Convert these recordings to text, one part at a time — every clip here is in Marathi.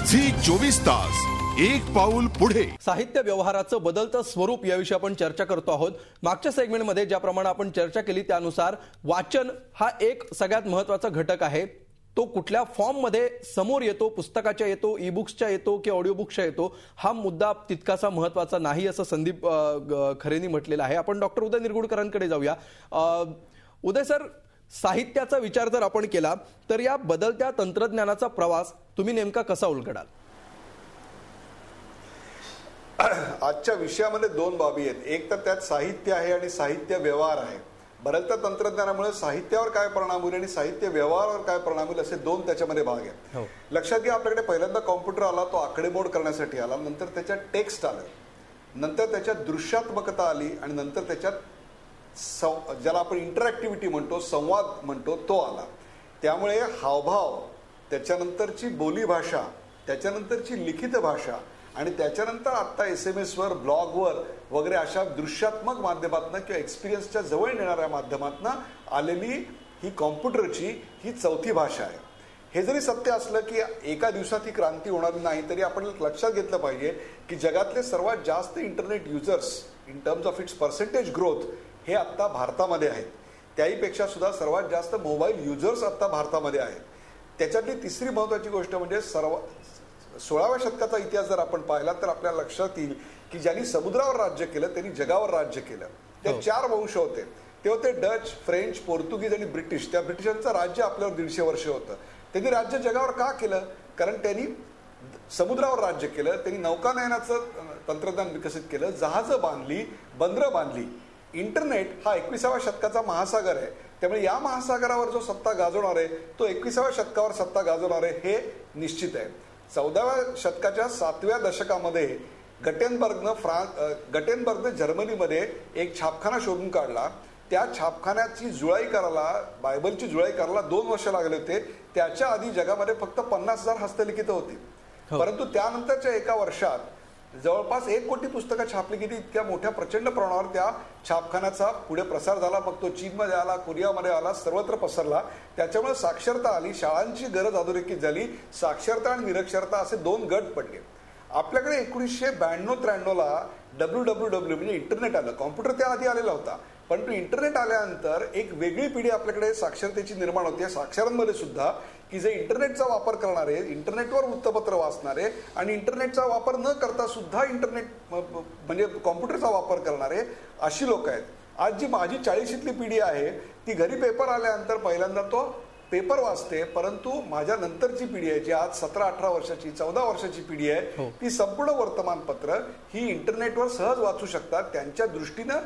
Zee24 तास एक पाऊल पुढे. साहित्य व्यवहाराचं बदलतं स्वरूप याविषयी आपण चर्चा करतो आहोत. मागच्या सेगमेंटमध्ये ज्याप्रमाणे आपण चर्चा केली त्यानुसार वाचन हा एक सगळ्यात महत्त्वाचा घटक आहे. तो कुठल्या फॉर्ममध्ये समोर येतो, पुस्तकाच्या येतो, ई बुक्सच्या येतो की ऑडिओ बुक्सच्या येतो, हा मुद्दा तितकासा महत्त्वाचा नाही असं संदीप खरेंनी म्हटलेलं आहे. आपण डॉक्टर उदय निरगुडकरांकडे जाऊया. उदय सर, साहित्याचा विचार जर आपण केला तर या बदलत्या तंत्रज्ञानाचा प्रवास तुम्ही नेमका कसा उलगडाल? आजच्या विषयामध्ये दोन बाबी आहेत. एक तर त्यात साहित्य आहे आणि साहित्य व्यवहार आहे. बदलत्या तंत्रज्ञानामुळे साहित्यावर काय परिणाम होईल आणि साहित्य व्यवहारावर काय परिणाम होईल असे दोन त्याच्यामध्ये भाग आहेत. लक्षात घ्या, आपल्याकडे पहिल्यांदा कॉम्प्युटर आला, तो आकडेमोड करण्यासाठी आला. नंतर त्याच्यात टेक्स्ट आलं, नंतर त्याच्यात दृश्यात्मकता आली आणि नंतर त्याच्यात ज्याला आपण इंटरॅक्टिव्हिटी म्हणतो, संवाद म्हणतो, तो आला. त्यामुळे हावभाव, त्याच्यानंतरची बोलीभाषा, त्याच्यानंतरची लिखित भाषा आणि त्याच्यानंतर आत्ता SMS वर, ब्लॉगवर वगैरे अशा दृश्यात्मक माध्यमातून किंवा एक्सपिरियन्सच्या जवळ नेणाऱ्या माध्यमातून आलेली ही कॉम्प्युटरची ही चौथी भाषा आहे. हे जरी सत्य असलं की एका दिवसात ही क्रांती होणार नाही, तरी आपण लक्षात घेतलं पाहिजे की जगातले सर्वात जास्त internet users in terms of its percentage growth हे आत्ता भारतामध्ये आहेत. त्याहीपेक्षा सुद्धा सर्वात जास्त मोबाईल युजर्स आत्ता भारतामध्ये आहेत. त्याच्यातली तिसरी महत्त्वाची गोष्ट म्हणजे 16व्या शतकाचा इतिहास जर आपण पाहिला तर आपल्याला लक्षात येईल की ज्यांनी समुद्रावर राज्य केलं त्यांनी जगावर राज्य केलं. ते 4 वंश होते. ते होते डच, फ्रेंच, पोर्तुगीज आणि ब्रिटिश. त्या ब्रिटिशांचं राज्य आपल्यावर 150 वर्ष होतं. त्यांनी राज्य जगावर का केलं? कारण त्यांनी समुद्रावर राज्य केलं, त्यांनी नौकानयनाचं तंत्रज्ञान विकसित केलं, जहाजं बांधली, बंदरं बांधली. इंटरनेट हा 21व्या शतकाचा महासागर आहे. त्यामुळे या महासागरावर जो सत्ता गाजवणार आहे तो 21व्या शतकावर सत्ता गाजवणार आहे हे निश्चित आहे. 14व्या शतकाच्या 7व्या दशकामध्ये गटेनबर्गनं जर्मनीमध्ये एक छापखाना शोधून काढला. त्या छापखान्याची जुळाई करायला, बायबलची जुळाई करायला 2 वर्ष लागले होते. त्याच्या आधी जगामध्ये फक्त 50,000 हस्तलिखितं होती. परंतु त्यानंतरच्या एका वर्षात जवळपास 1 कोटी पुस्तकं छापली गेली. इतक्या मोठ्या प्रचंड प्रमाणावर त्या छापखान्याचा पुढे प्रसार झाला. मग तो चीनमध्ये आला, कोरियामध्ये आला, सर्वत्र पसरला. त्याच्यामुळे साक्षरता आली, शाळांची गरज अधोरेखित झाली. साक्षरता आणि निरक्षरता असे 2 गट पडले. आपल्याकडे 1992-93ला WWW म्हणजे इंटरनेट आलं. कॉम्प्युटर त्याआधी आलेला होता, परंतु इंटरनेट आल्यानंतर एक वेगळी पिढी आपल्याकडे साक्षरतेची निर्माण होते. साक्षरांमध्ये सुद्धा की जे इंटरनेटचा वापर करणारे, इंटरनेटवर वृत्तपत्र वाचणारे आणि इंटरनेटचा वापर न करता सुद्धा इंटरनेट म्हणजे कॉम्प्युटरचा वापर करणारे अशी लोक आहेत. आज जी माझी 40शीतली पिढी आहे ती घरी पेपर आल्यानंतर पहिल्यांदा तो पेपर वाचते. परंतु माझ्या नंतरची पिढी आहे जी आज 17-18 वर्षाची, 14 वर्षाची पिढी आहे, ती संपूर्ण वर्तमानपत्र ही इंटरनेटवर सहज वाचू शकतात. त्यांच्या दृष्टीनं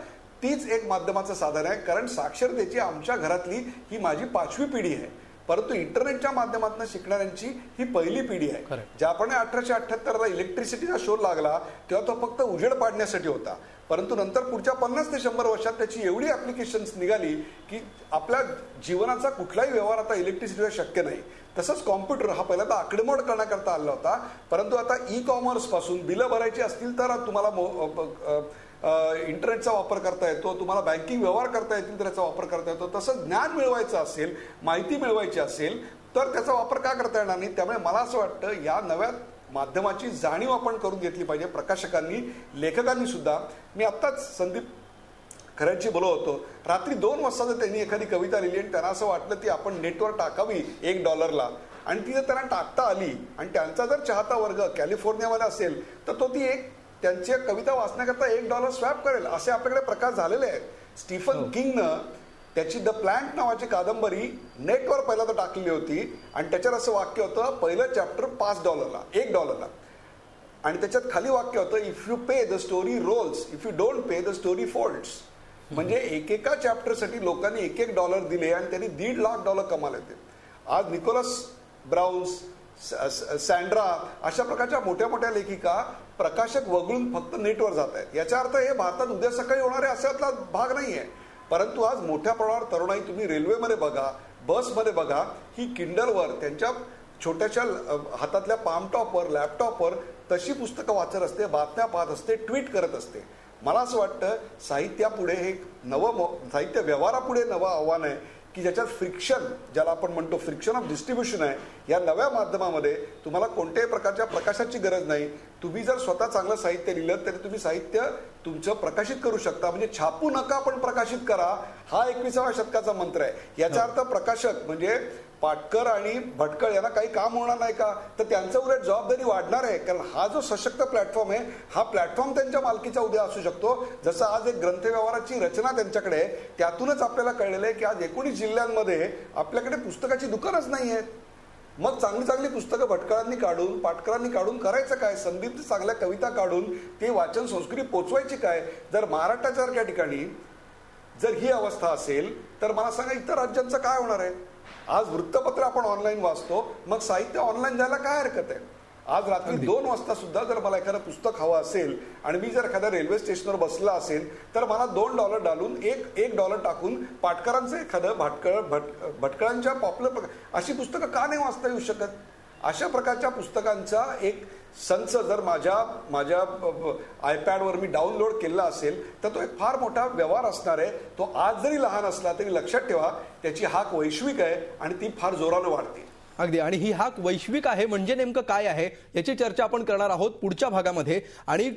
तीच एक माध्यमाचं साधन आहे. कारण साक्षरतेची आमच्या घरातली ही माझी 5वी पिढी आहे, परंतु इंटरनेटच्या माध्यमातून शिकणाऱ्यांची ही पहिली पिढी आहे. ज्याप्रमाणे 1878ला इलेक्ट्रिसिटीचा शोध लागला तेव्हा तो फक्त उजेड पाडण्यासाठी होता, परंतु नंतर पुढच्या 50 ते 100 वर्षात त्याची एवढी ऍप्लिकेशन्स निघाली की आपल्या जीवनाचा कुठलाही व्यवहार आता इलेक्ट्रिसिटीवर शक्य नाही. तसंच कॉम्प्युटर हा पहिल्यांदा आकडेमोड करण्याकरता आला होता, परंतु आता ई-कॉमर्स पासून बिलं भरायची असतील तर तुम्हाला इंटरनेटचा वापर करता येतो, तुम्हाला बँकिंग व्यवहार करता येतील तर त्याचा वापर करता येतो. तसं ज्ञान मिळवायचं असेल, माहिती मिळवायची असेल तर त्याचा वापर का करता येणार नाही? त्यामुळे मला असं वाटतं या नव्या माध्यमाची जाणीव आपण करून घेतली पाहिजे, प्रकाशकांनी, लेखकांनी सुद्धा. मी आत्ताच संदीप खऱ्यांची बोलत होतो, रात्री 2 वाजता जर त्यांनी एखादी कविता लिहिली आणि त्यांना असं वाटलं ती आपण नेटवर टाकावी $1 आणि ती जर त्यांना टाकता आली आणि त्यांचा जर चाहता वर्ग कॅलिफोर्नियामध्ये असेल तर तो ती एक त्यांची कविता वाचण्याकरता $1 स्वॅप करेल. असे आपल्याकडे प्रकार झालेले आहेत. स्टीफन किंगनं त्याची द प्लॅन्ट नावाची कादंबरी नेटवर पहिल्यांदा टाकलेली होती आणि त्याच्यावर असं वाक्य होतं, पहिलं चॅप्टर $5 $1 आणि त्याच्यात खाली वाक्य होतं, if you pay the story rolls, if you don't pay the story folds. म्हणजे एकेका चॅप्टरसाठी लोकांनी $1 दिले आणि त्यांनी $1.5 लाख कमावले होते. आज निकोलस ब्राउन्स, सँड्रा अशा प्रकारच्या मोठ्या मोठ्या लेखिका प्रकाशक वगळून फक्त नेटवर जात आहेत. याचा अर्थ हे भारतात उद्या सकाळी होणारे अशातला भाग नाहीये. परंतु आज मोठ्या प्रमाणावर तरुणाई तुम्ही रेल्वेमध्ये बघा, बसमध्ये बघा, ही किंडलवर त्यांच्या छोट्याशा हातातल्या पामटॉपवर, लॅपटॉपवर तशी पुस्तकं वाचत असते, बातम्या पाहत असते, ट्विट करत असते. मला असं वाटतं साहित्यापुढे हे नवं साहित्य व्यवहारापुढे नवं आव्हान आहे की ज्याच्यात फ्रिक्शन, ज्याला आपण म्हणतो फ्रिक्शन ऑफ डिस्ट्रीब्युशन आहे, या नव्या माध्यमामध्ये तुम्हाला कोणत्याही प्रकारच्या प्रकाशाची गरज नाही. तुम्ही जर स्वतः चांगलं साहित्य लिहिलं तरी तुम्ही साहित्य तुमचं प्रकाशित करू शकता. म्हणजे छापू नका पण प्रकाशित करा, हा 21व्या शतकाचा मंत्र आहे. याचा अर्थ प्रकाशक म्हणजे पाटकर आणि भटकळ यांना काही काम होणार नाही का, तर त्यांचं उलट जबाबदारी वाढणार आहे. कारण हा जो सशक्त प्लॅटफॉर्म आहे, हा प्लॅटफॉर्म त्यांच्या मालकीचा उद्या असू शकतो. जसं आज एक ग्रंथव्यवहाराची रचना त्यांच्याकडे आहे, त्यातूनच आपल्याला कळलेलं आहे की आज 19 जिल्ह्यांमध्ये आपल्याकडे पुस्तकाची दुकानच नाही आहेत. मग चांगली चांगली पुस्तकं भटकळांनी काढून, पाटकरांनी काढून करायचं काय, संदीप चांगल्या कविता काढून ती वाचन संस्कृती पोचवायची काय. जर महाराष्ट्रासारख्या ठिकाणी जर ही अवस्था असेल तर मला सांगा इतर राज्यांचं काय होणार आहे. आज वृत्तपत्र आपण ऑनलाईन वाचतो, मग साहित्य ऑनलाईन जायला काय हरकत आहे. आज रात्री 2 वाजता सुद्धा जर मला एखादं पुस्तक हवं असेल आणि मी जर एखाद्या रेल्वे स्टेशनवर बसला असेल तर मला $2 डालून $1 टाकून पाटकरांचं एखादं भटकळांच्या पॉप्युलर अशी पुस्तकं का नाही वाचता येऊ शकत. अशा प्रकारच्या पुस्तकांचा एक संच जर माझ्या आयपॅडवर मी डाउनलोड केला असेल तर तो एक फार मोठा व्यवहार असणार आहे. तो आज जरी लहान असला तरी लक्षात ठेवा त्याची हाक वैश्विक आहे आणि ती फार जोरानं वाढते. अगदी. आणि ही हाक वैश्विक आहे म्हणजे नेमकं काय आहे याची चर्चा आपण करणार आहोत पुढच्या भागामध्ये. आणि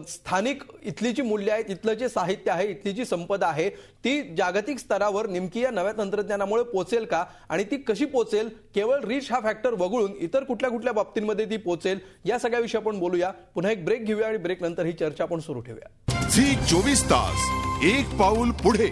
स्थानिक इथली जी मूल्य आहेत, इथलं जे साहित्य आहे, इथली जी संपदा आहे ती जागतिक स्तरावर नेमकी या नव्या तंत्रज्ञानामुळे पोचेल का, आणि ती कशी पोचेल, केवळ रीच हा फॅक्टर वगळून इतर कुठल्या कुठल्या बाबतींमध्ये ती पोचेल, या सगळ्याविषयी आपण बोलूया. पुन्हा एक ब्रेक घेऊया आणि ब्रेक नंतर ही चर्चा आपण सुरू ठेवूया. झी 24 तास, एक पाऊल पुढे.